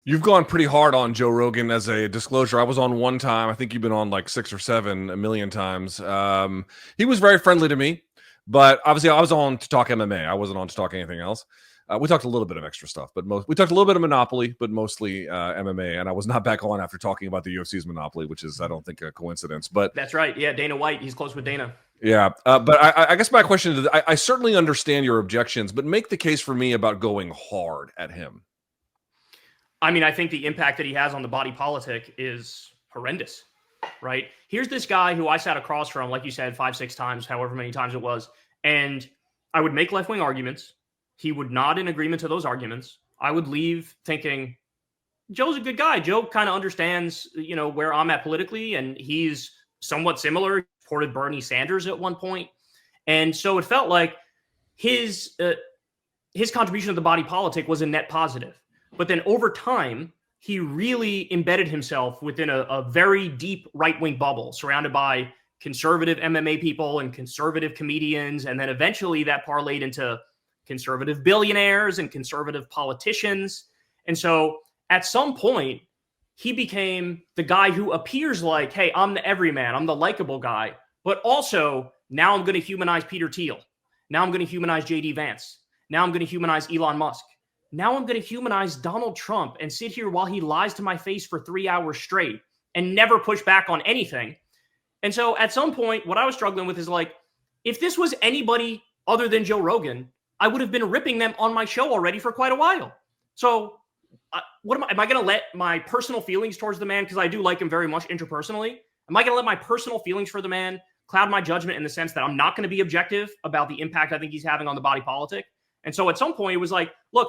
You've gone pretty hard on Joe Rogan. As a disclosure, I was on one time. I think you've been on like 6 or 7 a million times. He was very friendly to me, but obviously I was on to talk MMA. I wasn't on to talk anything else. We talked a little bit of extra stuff, but we talked a little bit of Monopoly, but mostly MMA. And I was not back on after talking about the UFC's Monopoly, which is, I don't think, a coincidence. But that's right. Yeah, Dana White. He's close with Dana. Yeah, but I guess my question is, I certainly understand your objections, but make the case for me about going hard at him. I mean, I think the impact that he has on the body politic is horrendous, right? Here's this guy who I sat across from, like you said, 5, 6 times, however many times it was. And I would make left-wing arguments. He would nod in agreement to those arguments. I would leave thinking, Joe's a good guy. Joe kind of understands, where I'm at politically, and he's somewhat similar. He supported Bernie Sanders at one point. And so it felt like his contribution to the body politic was a net positive. But then over time, he really embedded himself within a very deep right-wing bubble surrounded by conservative MMA people and conservative comedians. And then eventually that parlayed into conservative billionaires and conservative politicians. And so at some point, he became the guy who appears like, hey, I'm the everyman, I'm the likable guy. But also, now I'm going to humanize Peter Thiel. Now I'm going to humanize J.D. Vance. Now I'm going to humanize Elon Musk. Now I'm going to humanize Donald Trump and sit here while he lies to my face for 3 hours straight and never push back on anything. And so at some point, what I was struggling with is like, if this was anybody other than Joe Rogan, I would have been ripping them on my show already for quite a while. So am I going to let my personal feelings towards the man, because I do like him very much interpersonally, am I going to let my personal feelings for the man cloud my judgment in the sense that I'm not going to be objective about the impact I think he's having on the body politic? And so at some point, it was like, look,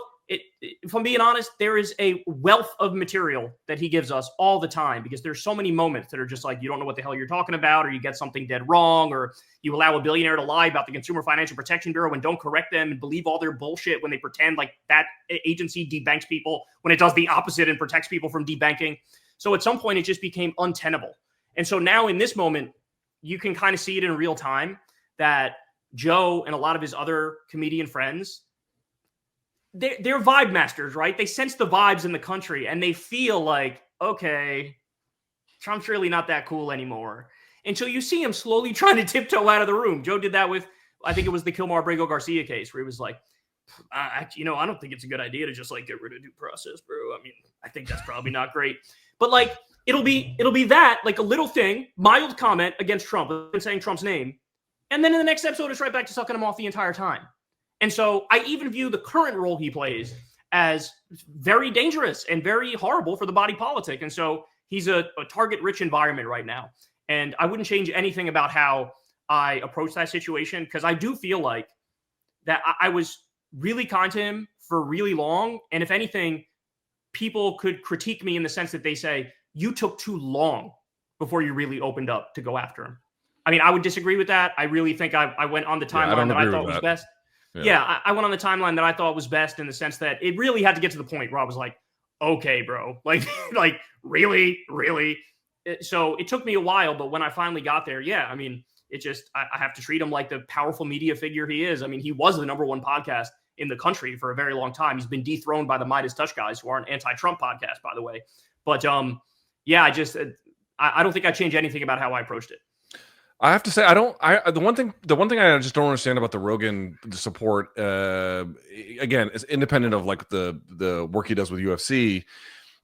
if I'm being honest, there is a wealth of material that he gives us all the time, because there's so many moments that are just like, you don't know what the hell you're talking about, or you get something dead wrong, or you allow a billionaire to lie about the Consumer Financial Protection Bureau and don't correct them and believe all their bullshit when they pretend like that agency debanks people when it does the opposite and protects people from debanking. So at some point, it just became untenable. And so now in this moment, you can kind of see it in real time that Joe and a lot of his other comedian friends, they're vibe masters, right? They sense the vibes in the country and they feel like, okay, Trump's really not that cool anymore. And so you see him slowly trying to tiptoe out of the room. Joe did that with, I think it was the Kilmar Abrego Garcia case, where he was like, I don't think it's a good idea to just like get rid of due process, bro. I mean, I think that's probably not great. But like, it'll be that, like a little thing, mild comment against Trump and saying Trump's name. And then in the next episode, it's right back to sucking him off the entire time. And so I even view the current role he plays as very dangerous and very horrible for the body politic. And so he's a target-rich environment right now. And I wouldn't change anything about how I approach that situation, because I do feel like that I was really kind to him for really long. And if anything, people could critique me in the sense that they say, you took too long before you really opened up to go after him. I mean, I would disagree with that. I really think I went on the timeline that I thought was best. Yeah, I went on the timeline that I thought was best in the sense that it really had to get to the point where I was like, okay, bro, like really? So it took me a while, but when I finally got there, yeah, I mean, it just, I have to treat him like the powerful media figure he is. I mean, he was the #1 podcast in the country for a very long time. He's been dethroned by the Midas Touch guys, who are an anti-Trump podcast, by the way. But yeah, I don't think I changed anything about how I approached it. I have to say, the one thing I just don't understand about the Rogan support, again, is independent of like the work he does with UFC,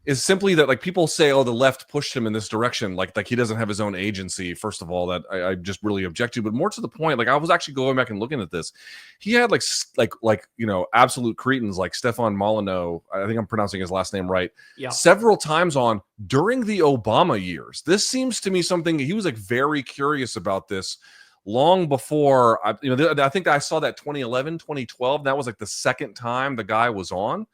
is simply that like people say, oh, the left pushed him in this direction, like he doesn't have his own agency. First of all, that I just really object to. But more to the point, like I was actually going back and looking at this. He had like absolute cretins like Stefan Molyneux, I think I'm pronouncing his last name right, several times on during the Obama years. This seems to me something he was like very curious about this long before. I think I saw that 2011, 2012. That was like the second time the guy was on.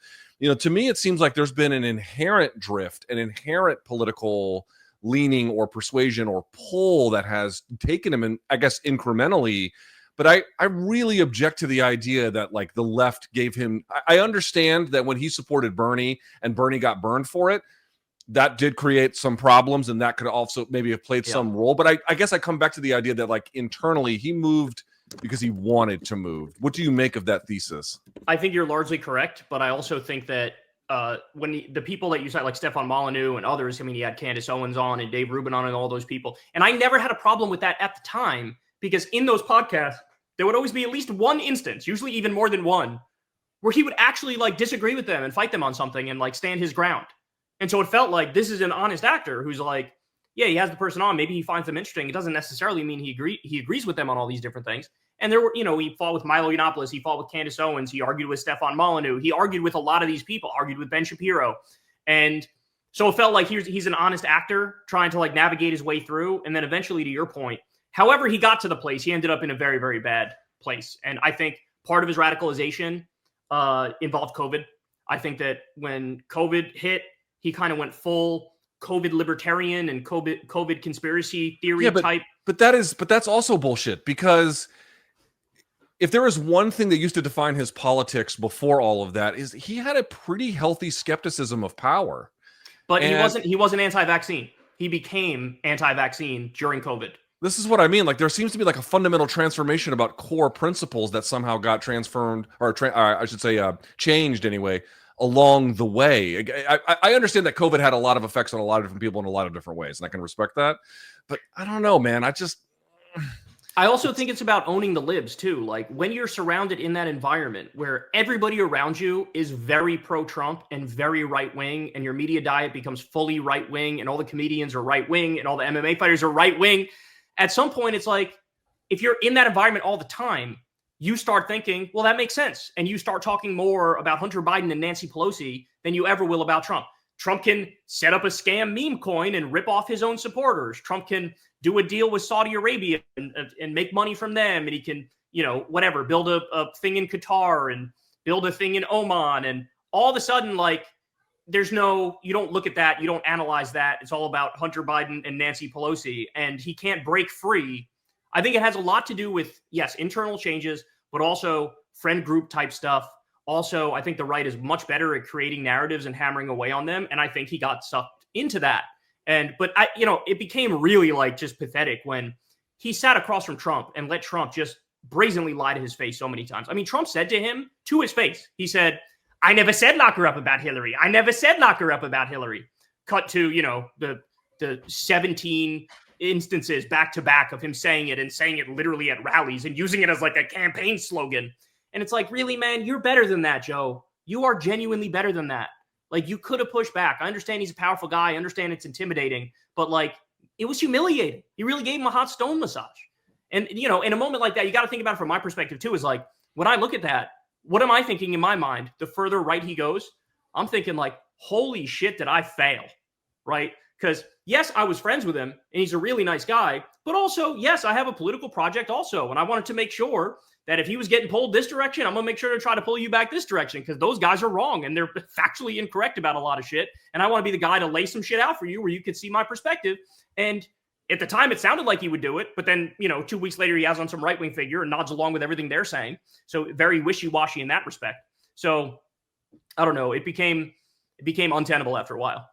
To me, it seems like there's been an inherent drift, an inherent political leaning or persuasion or pull that has taken him in, I guess, incrementally. But I really object to the idea that like the left gave him. I understand that when he supported Bernie and Bernie got burned for it, that did create some problems, and that could also maybe have played some role. But I guess I come back to the idea that like internally he moved because he wanted to move. What do you make of that thesis? I think you're largely correct, but I also think that when the people that you cite, like Stefan Molyneux and others, I mean, he had Candace Owens on and Dave Rubin on and all those people. And I never had a problem with that at the time, because in those podcasts, there would always be at least one instance, usually even more than one, where he would actually like disagree with them and fight them on something and like stand his ground. And so it felt like this is an honest actor who's like, yeah, he has the person on. Maybe he finds them interesting. It doesn't necessarily mean he agrees with them on all these different things. And there were, he fought with Milo Yiannopoulos. He fought with Candace Owens. He argued with Stefan Molyneux. He argued with a lot of these people, argued with Ben Shapiro. And so it felt like he's an honest actor trying to like navigate his way through. And then eventually, to your point, however he got to the place, he ended up in a very, very bad place. And I think part of his radicalization involved COVID. I think that when COVID hit, he kind of went full COVID libertarian and COVID conspiracy theory type. But that's also bullshit, because if there was one thing that used to define his politics before all of that, is he had a pretty healthy skepticism of power. But he wasn't anti-vaccine. He became anti-vaccine during COVID. This is what I mean. Like, there seems to be like a fundamental transformation about core principles that somehow got transformed, or I should say changed anyway, along the way. I understand that COVID had a lot of effects on a lot of different people in a lot of different ways, and I can respect that. But I don't know, man. I also think it's about owning the libs too. Like, when you're surrounded in that environment where everybody around you is very pro-Trump and very right-wing, and your media diet becomes fully right-wing, and all the comedians are right-wing, and all the MMA fighters are right-wing, at some point it's like, if you're in that environment all the time, you start thinking, well, that makes sense. And you start talking more about Hunter Biden and Nancy Pelosi than you ever will about Trump. Trump can set up a scam meme coin and rip off his own supporters. Trump can do a deal with Saudi Arabia and make money from them. And he can, whatever, build a thing in Qatar and build a thing in Oman. And all of a sudden, like, you don't look at that. You don't analyze that. It's all about Hunter Biden and Nancy Pelosi. And he can't break free. I think it has a lot to do with, yes, internal changes, but also friend group type stuff. Also, I think the right is much better at creating narratives and hammering away on them. And I think he got sucked into that. But it became really like just pathetic when he sat across from Trump and let Trump just brazenly lie to his face so many times. I mean, Trump said to him to his face, he said, "I never said lock her up about Hillary. I never said lock her up about Hillary." Cut to, the 17 instances back to back of him saying it, and saying it literally at rallies and using it as like a campaign slogan. And it's like, really, man, you're better than that, Joe. You are genuinely better than that. Like, you could have pushed back. I understand he's a powerful guy. I understand it's intimidating, but like, it was humiliating. He really gave him a hot stone massage. And, in a moment like that, you got to think about it from my perspective too, is like, when I look at that, what am I thinking in my mind? The further right he goes, I'm thinking like, holy shit, did I fail? Right? Because yes, I was friends with him and he's a really nice guy, but also, yes, I have a political project also. And I wanted to make sure that if he was getting pulled this direction, I'm going to make sure to try to pull you back this direction, because those guys are wrong and they're factually incorrect about a lot of shit. And I want to be the guy to lay some shit out for you where you could see my perspective. And at the time, it sounded like he would do it. But then, 2 weeks later, he has on some right-wing figure and nods along with everything they're saying. So very wishy-washy in that respect. So I don't know. It became untenable after a while.